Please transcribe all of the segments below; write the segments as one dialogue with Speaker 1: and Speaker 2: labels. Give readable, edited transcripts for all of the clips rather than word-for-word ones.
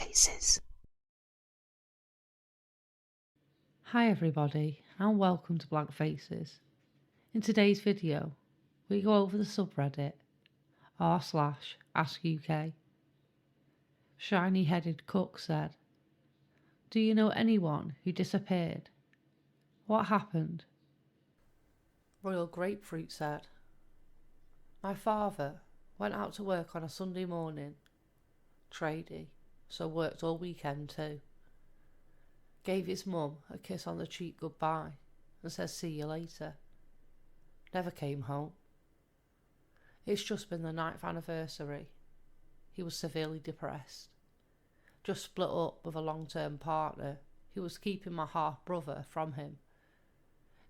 Speaker 1: Faces.
Speaker 2: Hi everybody and welcome to Blank Faces. In today's video we go over the subreddit r/AskUK. Shiny headed cook said, "Do you know anyone who disappeared? What happened?" Royal Grapefruit said, "My father went out to work on a Sunday morning, tradie, so worked all weekend too. Gave his mum a kiss on the cheek goodbye and said see you later. Never came home. It's just been the 9th anniversary. He was severely depressed. Just split up with a long-term partner who was keeping my half-brother from him.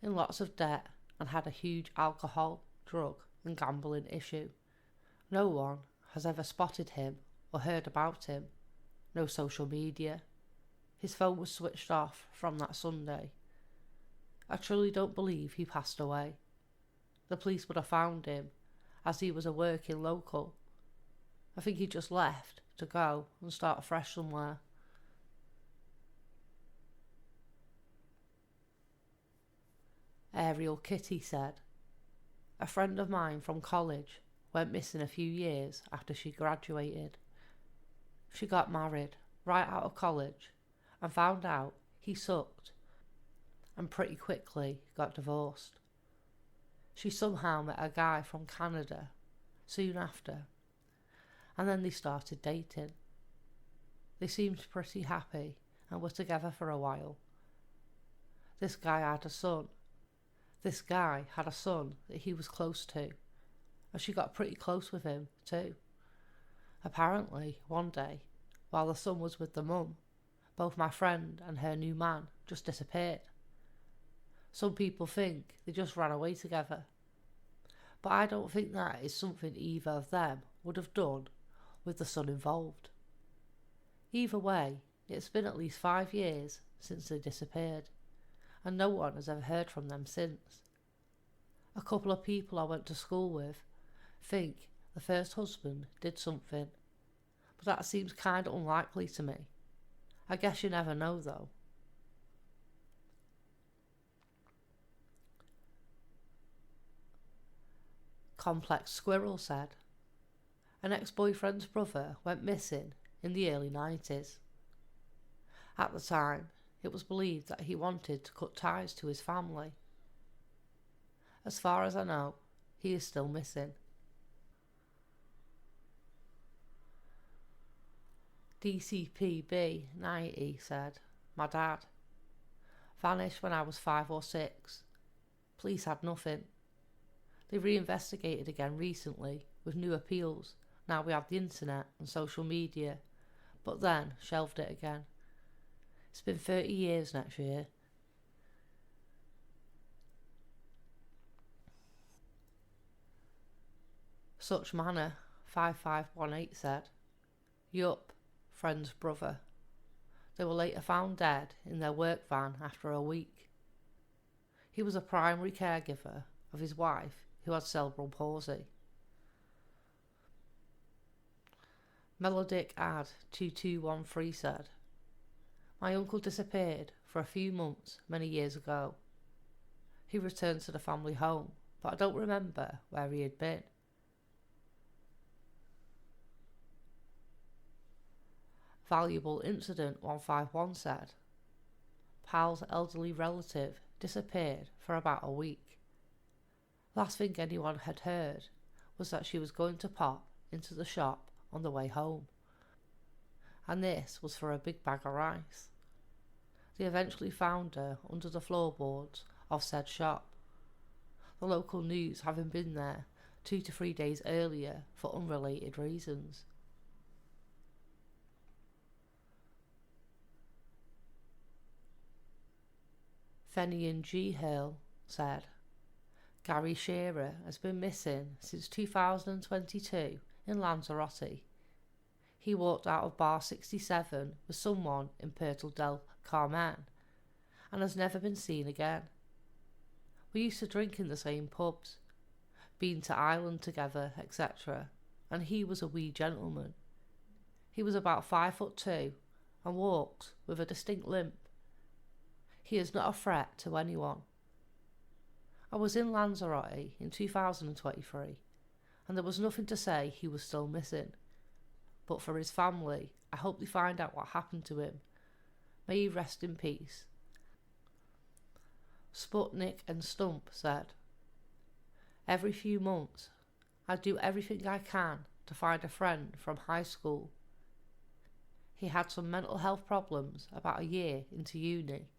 Speaker 2: In lots of debt and had a huge alcohol, drug and gambling issue. No one has ever spotted him or heard about him. No social media. His phone was switched off from that Sunday. I truly don't believe he passed away. The police would have found him as he was a working local. I think he just left to go and start fresh somewhere." Ariel Kitty said, "A friend of mine from college went missing a few years after she graduated. She got married right out of college and found out he sucked and pretty quickly got divorced. She somehow met a guy from Canada soon after and then they started dating. They seemed pretty happy and were together for a while. This guy had a son that he was close to, and she got pretty close with him too. Apparently, one day, while the son was with the mum, both my friend and her new man just disappeared. Some people think they just ran away together, but I don't think that is something either of them would have done with the son involved. Either way, it's been at least 5 years since they disappeared, and no one has ever heard from them since. A couple of people I went to school with think the first husband did something, but that seems kind of unlikely to me. I guess you never know though." Complex Squirrel said, "An ex-boyfriend's brother went missing in the early 90s. At the time, it was believed that he wanted to cut ties to his family. As far as I know, he is still missing." DCPB 90 said, "My dad vanished when I was 5 or 6. Police had nothing. They reinvestigated again recently with new appeals. Now we have the internet and social media, but then shelved it again. It's been 30 years next year." Such Manner 5518 said, "Yup, friend's brother. They were later found dead in their work van after a week. He was a primary caregiver of his wife who had cerebral palsy." Melodic Ad 2213 said, "My uncle disappeared for a few months many years ago. He returned to the family home, but I don't remember where he had been." Valuable Incident 151 said, "Pal's elderly relative disappeared for about a week. Last thing anyone had heard was that she was going to pop into the shop on the way home. And this was for a big bag of rice. They eventually found her under the floorboards of said shop. The local news having been there 2 to 3 days earlier for unrelated reasons." Fenian G. Hill said, "Gary Shearer has been missing since 2022 in Lanzarote. He walked out of bar 67 with someone in Puerto del Carmen and has never been seen again. We used to drink in the same pubs, been to Ireland together, etc. And he was a wee gentleman. He was about 5'2" and walks with a distinct limp. He is not a threat to anyone. I was in Lanzarote in 2023, and there was nothing to say he was still missing. But for his family, I hope they find out what happened to him. May he rest in peace. Sputnik and Stump said, every few months, I do everything I can to find a friend from high school. He had some mental health problems about a year into uni,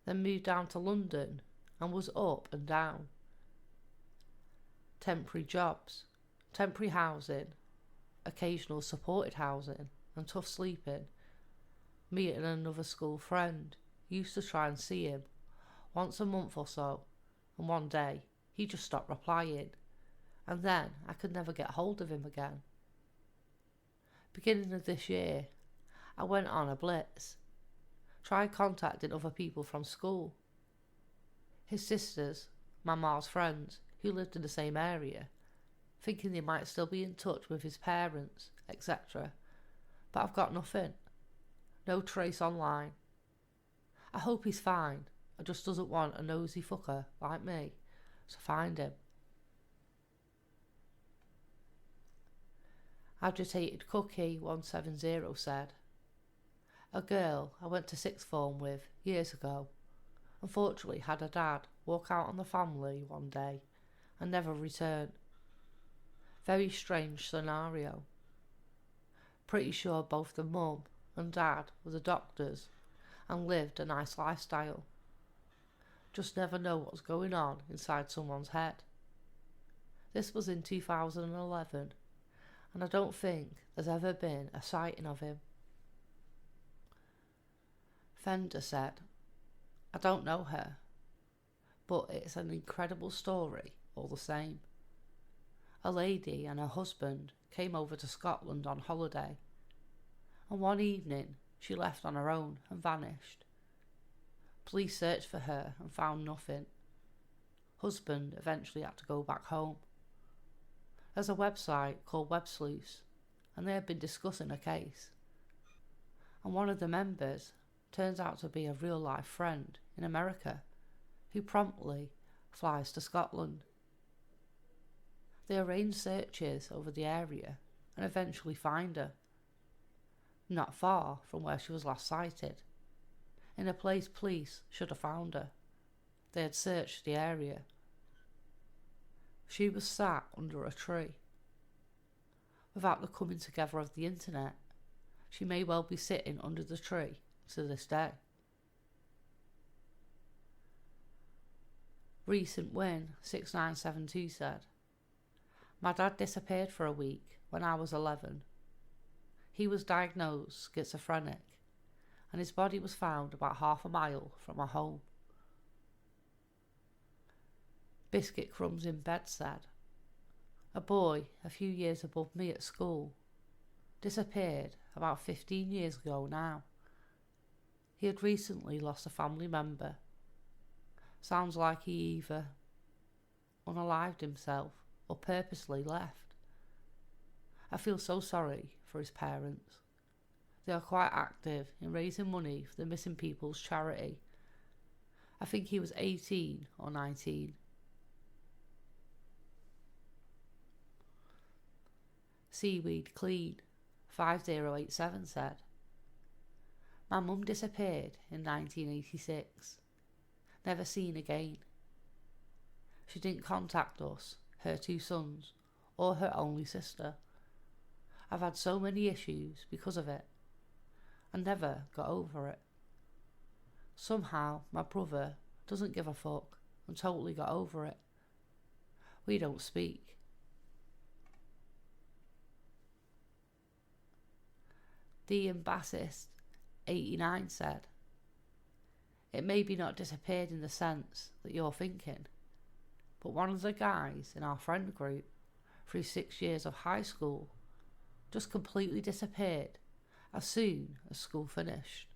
Speaker 2: then moved down to London and was up and down. Temporary jobs, temporary housing, occasional supported housing and tough sleeping. Me and another school friend used to try and see him once a month or so, and one day he just stopped replying, and then I could never get hold of him again. Beginning of this year, I went on a blitz, tried contacting other people from school. His sisters, my ma's friends, who lived in the same area, thinking they might still be in touch with his parents, etc. But I've got nothing. No trace online. I hope he's fine. I just doesn't want a nosy fucker like me to find him. Agitated Cookie 170 said, a girl I went to sixth form with years ago unfortunately had her dad walk out on the family one day and never return. Very strange scenario. Pretty sure both the mum and dad were the doctors and lived a nice lifestyle. Just never know what's going on inside someone's head. This was in 2011, and I don't think there's ever been a sighting of him. Fender said, I don't know her, but it's an incredible story all the same. A lady and her husband came over to Scotland on holiday, and one evening she left on her own and vanished. Police searched for her and found nothing. Husband eventually had to go back home. There's a website called Web Sleuths, and they have been discussing a case. And one of the members turns out to be a real-life friend in America who promptly flies to Scotland. They arrange searches over the area and eventually find her, not far from where she was last sighted, in a place police should have found her. They had searched the area. She was sat under a tree. Without the coming together of the internet, she may well be sitting under the tree to this day. Recent Win 6972 said, my dad disappeared for a week when I was 11. He was diagnosed schizophrenic, and his body was found about half a mile from our home. Biscuit Crumbs in Bed said, a boy a few years above me at school disappeared about 15 years ago now. He had recently lost a family member. Sounds like he either unalived himself or purposely left. I feel so sorry for his parents. They are quite active in raising money for the missing people's charity. I think he was 18 or 19. Seaweed Clean 5087 said, my mum disappeared in 1986. Never seen again. She didn't contact us, her two sons, or her only sister. I've had so many issues because of it, and never got over it. Somehow my brother doesn't give a fuck and totally got over it. We don't speak. Dean Bassist 89 said, it may be not disappeared in the sense that you're thinking, but one of the guys in our friend group through 6 years of high school just completely disappeared as soon as school finished.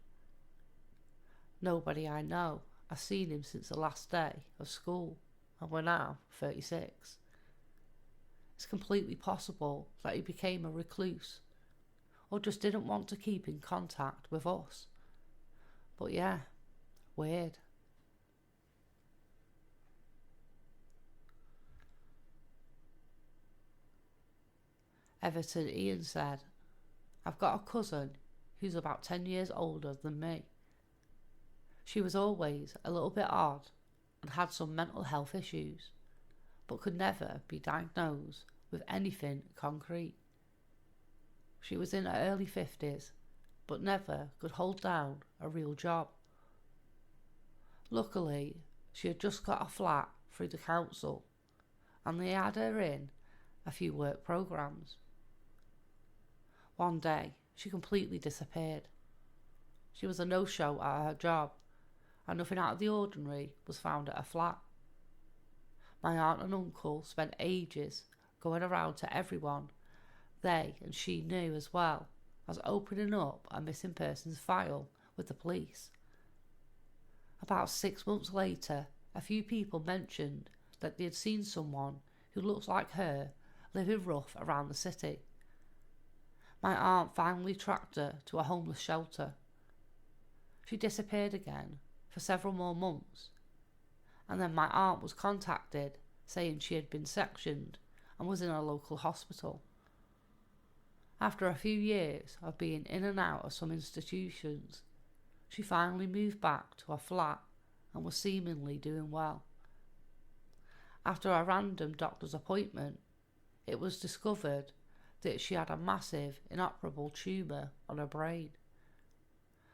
Speaker 2: Nobody I know has seen him since the last day of school, and we're now 36. It's completely possible that he became a recluse, or just didn't want to keep in contact with us. But yeah, weird. Everton Ian said, I've got a cousin who's about 10 years older than me. She was always a little bit odd and had some mental health issues, but could never be diagnosed with anything concrete. She was in her early 50s, but never could hold down a real job. Luckily, she had just got a flat through the council, and they had her in a few work programmes. One day, she completely disappeared. She was a no-show at her job, and nothing out of the ordinary was found at her flat. My aunt and uncle spent ages going around to everyone they and she knew, as well as opening up a missing persons file with the police. About 6 months later, a few people mentioned that they had seen someone who looked like her living rough around the city. My aunt finally tracked her to a homeless shelter. She disappeared again for several more months, and then my aunt was contacted saying she had been sectioned and was in a local hospital. After a few years of being in and out of some institutions, she finally moved back to her flat and was seemingly doing well. After a random doctor's appointment, it was discovered that she had a massive, inoperable tumour on her brain.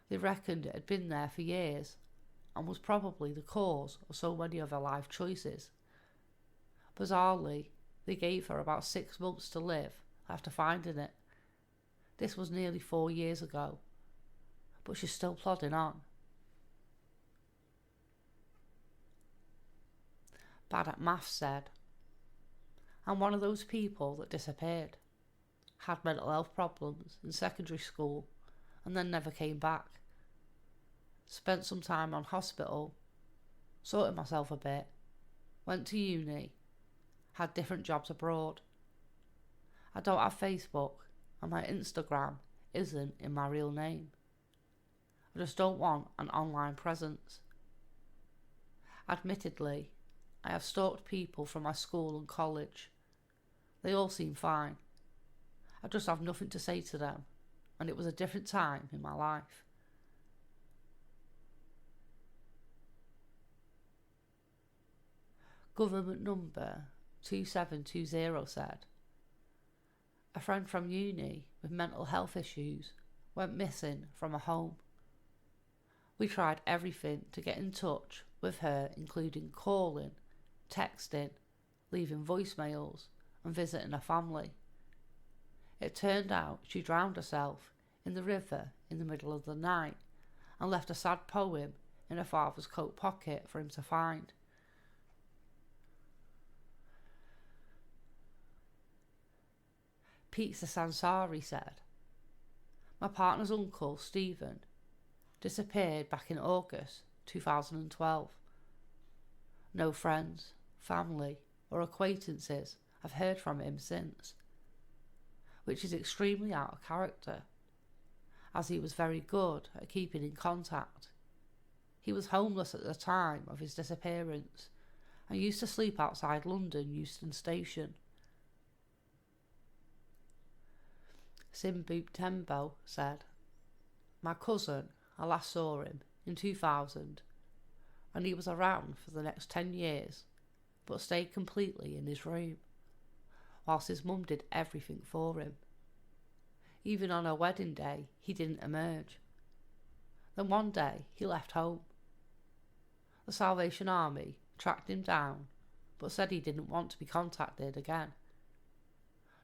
Speaker 2: They reckoned it had been there for years and was probably the cause of so many of her life choices. Bizarrely, they gave her about 6 months to live after finding it. This was nearly 4 years ago, but she's still plodding on. Bad at maths said, I'm one of those people that disappeared, had mental health problems in secondary school and then never came back. Spent some time on hospital, sorted myself a bit, went to uni, had different jobs abroad. I don't have Facebook and my Instagram isn't in my real name. I just don't want an online presence. Admittedly, I have stalked people from my school and college. They all seem fine. I just have nothing to say to them, and it was a different time in my life. Government number 2720 said, a friend from uni with mental health issues went missing from a home. We tried everything to get in touch with her, including calling, texting, leaving voicemails and visiting her family. It turned out she drowned herself in the river in the middle of the night and left a sad poem in her father's coat pocket for him to find. Pizza Sansari said, my partner's uncle, Stephen, disappeared back in August 2012. No friends, family or acquaintances have heard from him since, which is extremely out of character, as he was very good at keeping in contact. He was homeless at the time of his disappearance and used to sleep outside London Euston Station. Simboop Tembo said, my cousin, I last saw him in 2000 and he was around for the next 10 years but stayed completely in his room, whilst his mum did everything for him. Even on her wedding day, he didn't emerge. Then one day, he left home. The Salvation Army tracked him down, but said he didn't want to be contacted again.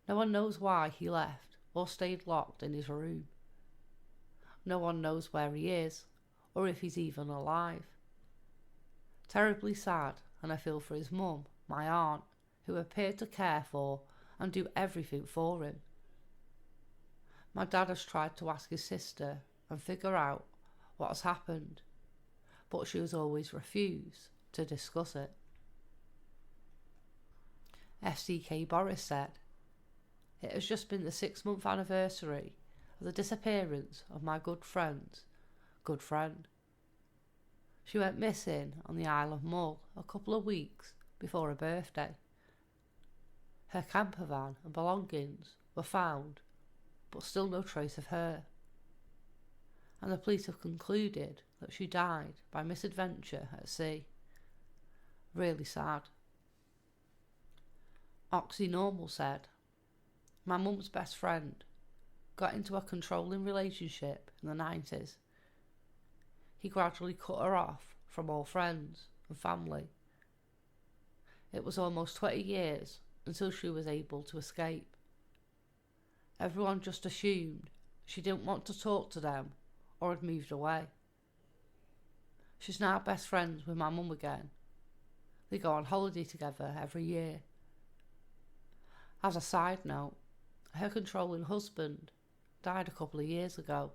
Speaker 2: No one knows why he left or stayed locked in his room. No one knows where he is, or if he's even alive. Terribly sad, and I feel for his mum, my aunt, who appeared to care for and do everything for him. My dad has tried to ask his sister and figure out what has happened, but she has always refused to discuss it. FCK Boris said, it has just been the 6-month anniversary of the disappearance of my good friend's good friend. She went missing on the Isle of Mull a couple of weeks before her birthday. Her camper van and belongings were found, but still no trace of her, and the police have concluded that she died by misadventure at sea. Really sad. Oxynormal said, my mum's best friend got into a controlling relationship in the 90s. He gradually cut her off from all friends and family. It was almost 20 years until she was able to escape. Everyone just assumed she didn't want to talk to them or had moved away. She's now best friends with my mum again. They go on holiday together every year. As a side note, her controlling husband died a couple of years ago,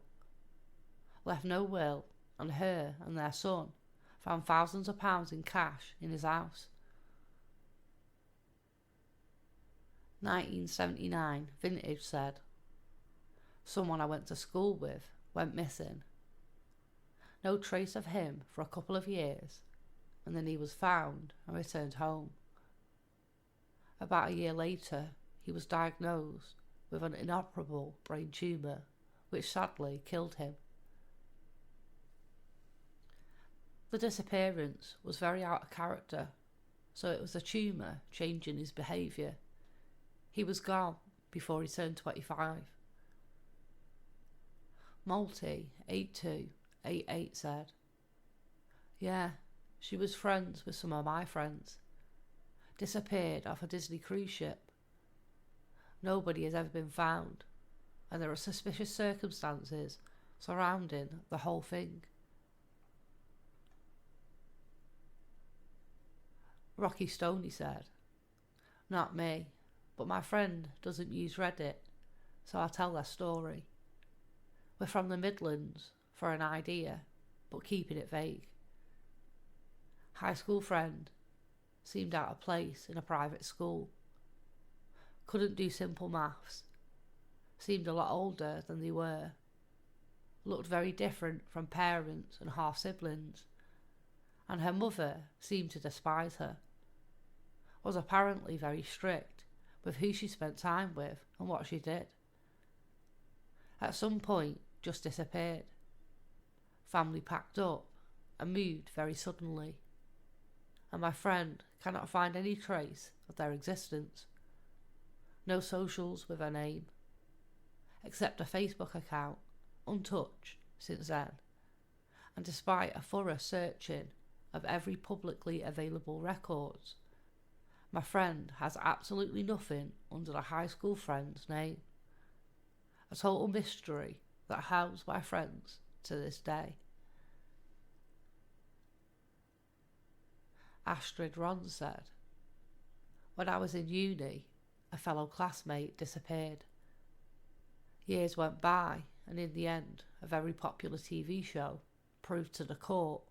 Speaker 2: left no will, and her and their son found thousands of pounds in cash in his house. 1979 Vintage said, someone I went to school with went missing. No trace of him for a couple of years, and then he was found and returned home. About a year later, he was diagnosed with an inoperable brain tumour, which sadly killed him. The disappearance was very out of character, so it was a tumour changing his behaviour. He was gone before he turned 25. Multi8288 said, yeah, she was friends with some of my friends. Disappeared off a Disney cruise ship. Nobody has ever been found, and there are suspicious circumstances surrounding the whole thing. Rocky Stoney said, not me, but my friend doesn't use Reddit, so I'll tell their story. We're from the Midlands for an idea, but keeping it vague. High school friend, seemed out of place in a private school. Couldn't do simple maths. Seemed a lot older than they were. Looked very different from parents and half siblings. And her mother seemed to despise her. Was apparently very strict with who she spent time with and what she did. At some point, just disappeared. Family packed up and moved very suddenly. And my friend cannot find any trace of their existence. No socials with her name, except a Facebook account, untouched since then. And despite a thorough searching of every publicly available records, my friend has absolutely nothing under the high school friend's name. A total mystery that haunts my friends to this day. Astrid Ron said, when I was in uni, a fellow classmate disappeared. Years went by, and in the end, a very popular TV show proved to the court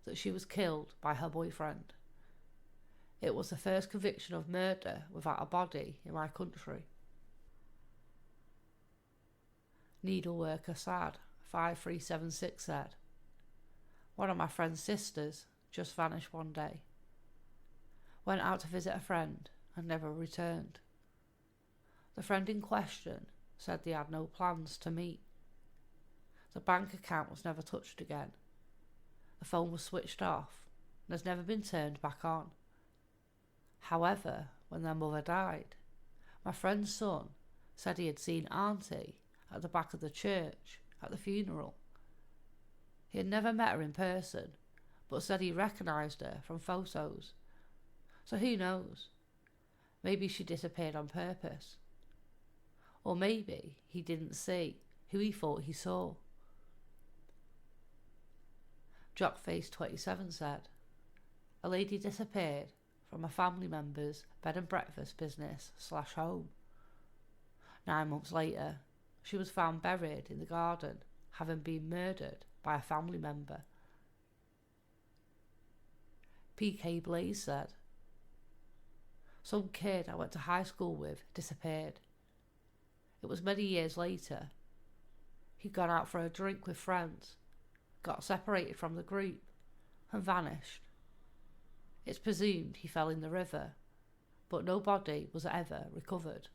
Speaker 2: that she was killed by her boyfriend. It was the first conviction of murder without a body in my country. Needleworker Sad 5376 said, one of my friend's sisters just vanished one day. Went out to visit a friend and never returned. The friend in question said they had no plans to meet. The bank account was never touched again. The phone was switched off and has never been turned back on. However, when their mother died, my friend's son said he had seen Auntie at the back of the church at the funeral. He had never met her in person, but said he recognised her from photos. So who knows? Maybe she disappeared on purpose. Or maybe he didn't see who he thought he saw. Jockface27 said, a lady disappeared from a family member's bed and breakfast business / home. 9 months later, she was found buried in the garden, having been murdered by a family member. PK Blaze said, some kid I went to high school with disappeared. It was many years later. He'd gone out for a drink with friends, got separated from the group, and vanished. It's presumed he fell in the river, but no body was ever recovered.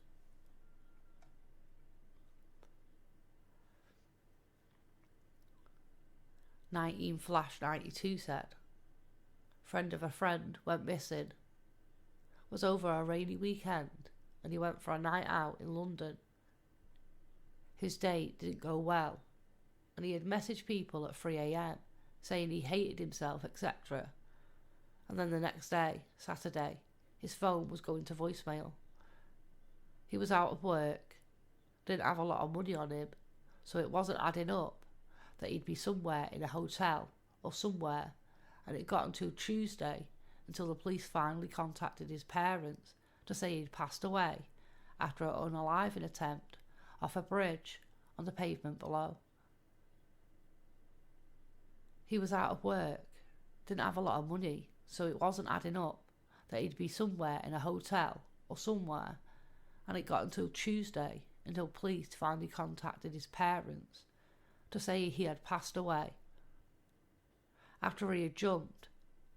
Speaker 2: #19/92 said, friend of a friend went missing. Was over a rainy weekend and he went for a night out in London. His date didn't go well and he had messaged people at 3 a.m. saying he hated himself, etc. And then the next day, Saturday, his phone was going to voicemail. He was out of work, didn't have a lot of money on him, so it wasn't adding up that he'd be somewhere in a hotel or somewhere, and it got until Tuesday until the police finally contacted his parents to say he'd passed away after an unaliving attempt off a bridge on the pavement below. He was out of work, didn't have a lot of money, so it wasn't adding up that he'd be somewhere in a hotel or somewhere, and it got until Tuesday until police finally contacted his parents to say he had passed away. After he had jumped,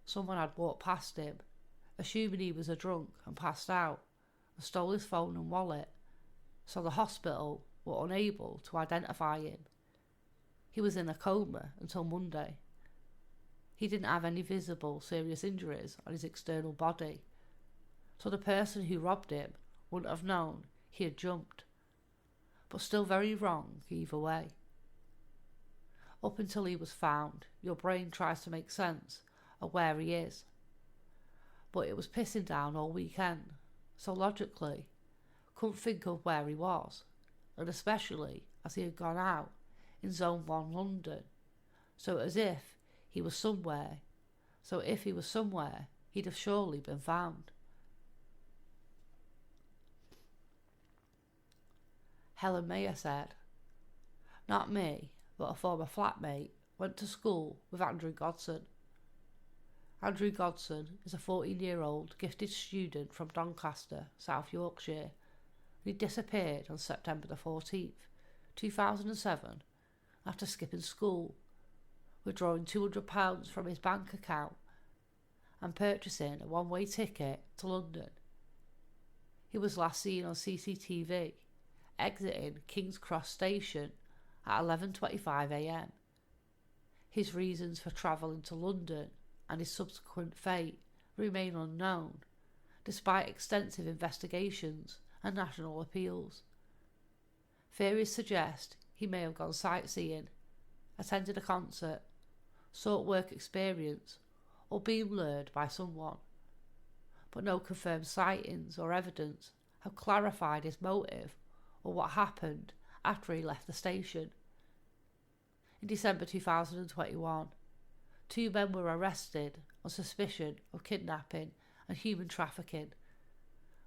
Speaker 2: someone had walked past him, assuming he was a drunk and passed out, and stole his phone and wallet, so the hospital were unable to identify him. He was in a coma until Monday. He didn't have any visible serious injuries on his external body, so the person who robbed him wouldn't have known he had jumped, but still very wrong either way. Up until he was found, your brain tries to make sense of where he is, but it was pissing down all weekend, so logically couldn't think of where he was, and especially as he had gone out in Zone 1 London, so as if he was somewhere, he'd have surely been found. Helen Mayer said, not me, but a former flatmate went to school with Andrew Godson. Andrew Godson is a 14-year-old gifted student from Doncaster, South Yorkshire, and he disappeared on September the 14th, 2007, after skipping school, withdrawing £200 from his bank account and purchasing a one-way ticket to London. He was last seen on CCTV exiting King's Cross Station at 11:25 a.m. His reasons for travelling to London and his subsequent fate remain unknown, despite extensive investigations and national appeals. Theories suggest he may have gone sightseeing, attended a concert, sought work experience, or been lured by someone, but no confirmed sightings or evidence have clarified his motive or what happened after he left the station. In December 2021, 2 men were arrested on suspicion of kidnapping and human trafficking,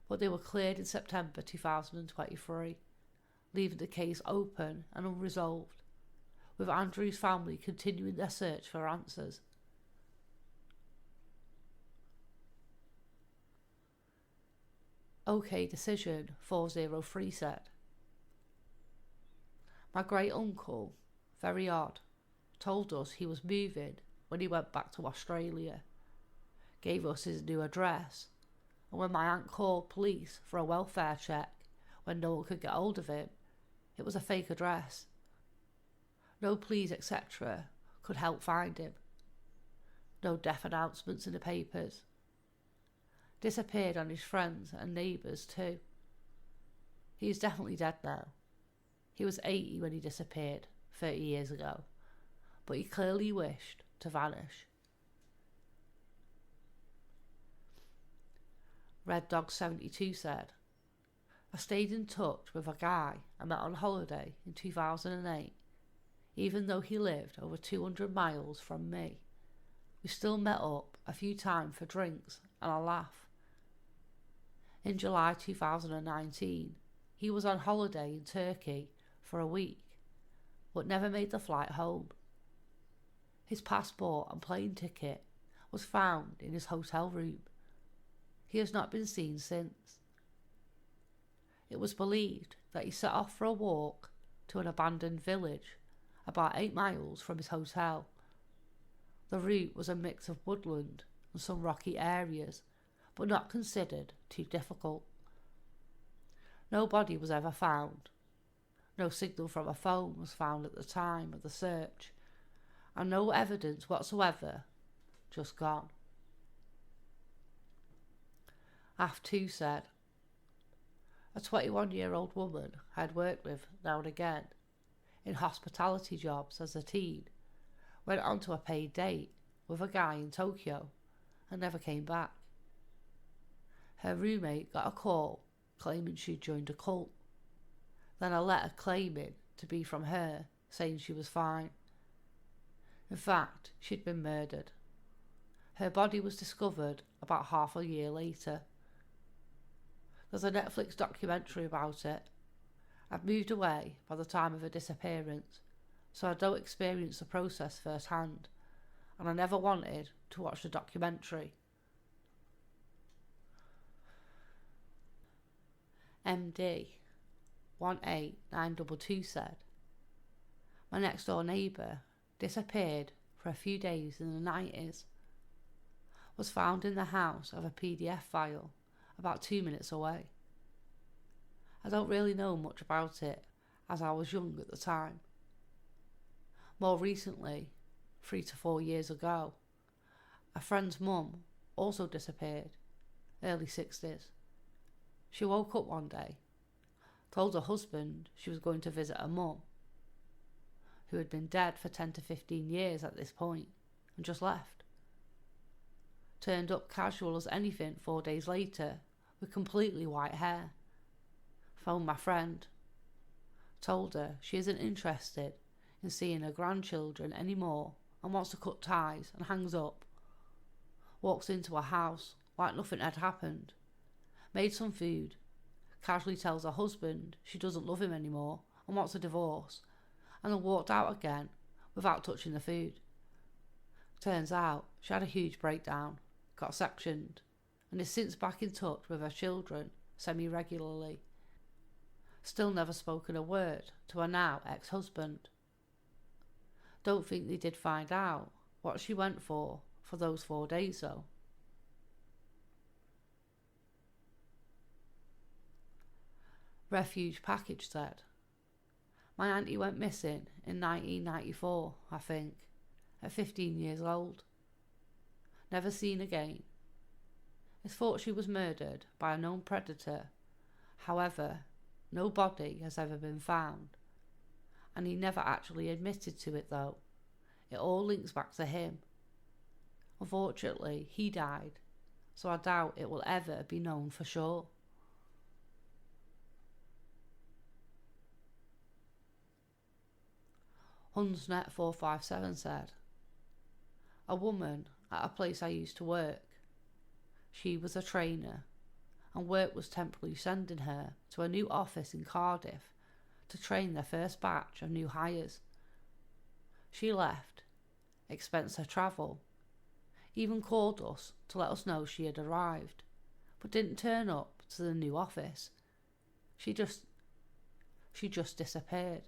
Speaker 2: but they were cleared in September 2023, leaving the case open and unresolved, with Andrew's family continuing their search for answers. OK Decision 403 said, my great uncle, very odd, told us he was moving when he went back to Australia, gave us his new address, and when my aunt called police for a welfare check when no one could get hold of him, it was a fake address. No police, etc. could help find him. No death announcements in the papers. Disappeared on his friends and neighbours too. He is definitely dead now. He was 80 when he disappeared 30 years ago, but he clearly wished to vanish. Red Dog 72 said, I stayed in touch with a guy I met on holiday in 2008, even though he lived over 200 miles from me. We still met up a few times for drinks and a laugh. In July 2019, he was on holiday in Turkey for a week, but never made the flight home. His passport and plane ticket was found in his hotel room. He has not been seen since. It was believed that he set off for a walk to an abandoned village about 8 miles from his hotel. The route was a mix of woodland and some rocky areas, but not considered too difficult. No body was ever found. No signal from a phone was found at the time of the search, and no evidence whatsoever, just gone. ASKUK said, a 21-year-old woman I had worked with now and again in hospitality jobs as a teen went on to a paid date with a guy in Tokyo and never came back. Her roommate got a call claiming she'd joined a cult, then a letter claiming to be from her saying she was fine. In fact, she'd been murdered. Her body was discovered about half a year later. There's a Netflix documentary about it. I'd moved away by the time of her disappearance, so I don't experience the process firsthand, and I never wanted to watch the documentary. MD 18922 said, my next door neighbour disappeared for a few days in the 90s. Was found in the house of a PDF file about 2 minutes away. I don't really know much about it as I was young at the time. More recently, 3 to 4 years ago, a friend's mum also disappeared, early 60s. She woke up one day, told her husband she was going to visit her mum, who had been dead for 10 to 15 years at this point, and just left. Turned up casual as anything 4 days later with completely white hair. Phoned my friend. Told her she isn't interested in seeing her grandchildren anymore and wants to cut ties, and hangs up. Walks into a house like nothing had happened. Made some food. Casually tells her husband she doesn't love him anymore and wants a divorce, and then walked out again without touching the food. Turns out she had a huge breakdown, got sectioned, and is since back in touch with her children semi-regularly. Still never spoken a word to her now ex-husband. Don't think they did find out what she went for those 4 days though. Refuge Package said, my auntie went missing in 1994, I think, at 15 years old. Never seen again. It's thought she was murdered by a known predator. However, no body has ever been found, and he never actually admitted to it though. It all links back to him. Unfortunately, he died, so I doubt it will ever be known for sure. Hunsnet 457 said, a woman at a place I used to work. She was a trainer, and work was temporarily sending her to a new office in Cardiff to train their first batch of new hires. She left, expensed her travel, even called us to let us know she had arrived, but didn't turn up to the new office. She just disappeared.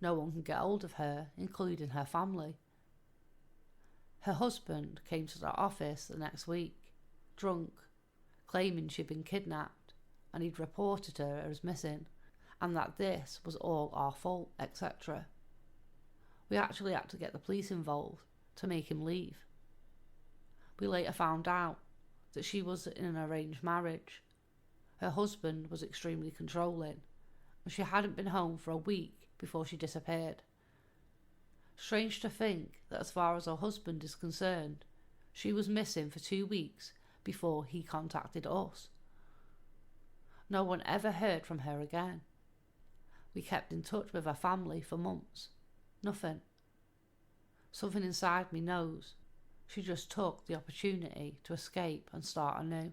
Speaker 2: No one could get hold of her, including her family. Her husband came to the office the next week, drunk, claiming she'd been kidnapped and he'd reported her as missing, and that this was all our fault, etc. We actually had to get the police involved to make him leave. We later found out that she was in an arranged marriage. Her husband was extremely controlling, and she hadn't been home for a week before she disappeared. Strange to think that as far as her husband is concerned, she was missing for 2 weeks before he contacted us. No one ever heard from her again. We kept in touch with her family for months. Nothing. Something inside me knows she just took the opportunity to escape and start anew.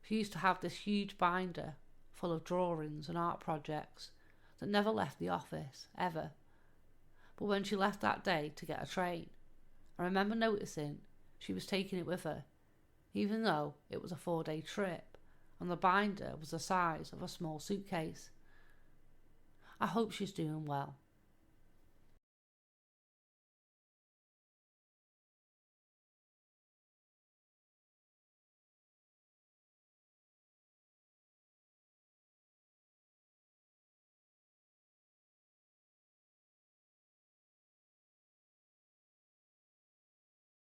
Speaker 2: She used to have this huge binder full of drawings and art projects that never left the office, ever. But when she left that day to get a train, I remember noticing she was taking it with her, even though it was a 4-day trip and the binder was the size of a small suitcase. I hope she's doing well.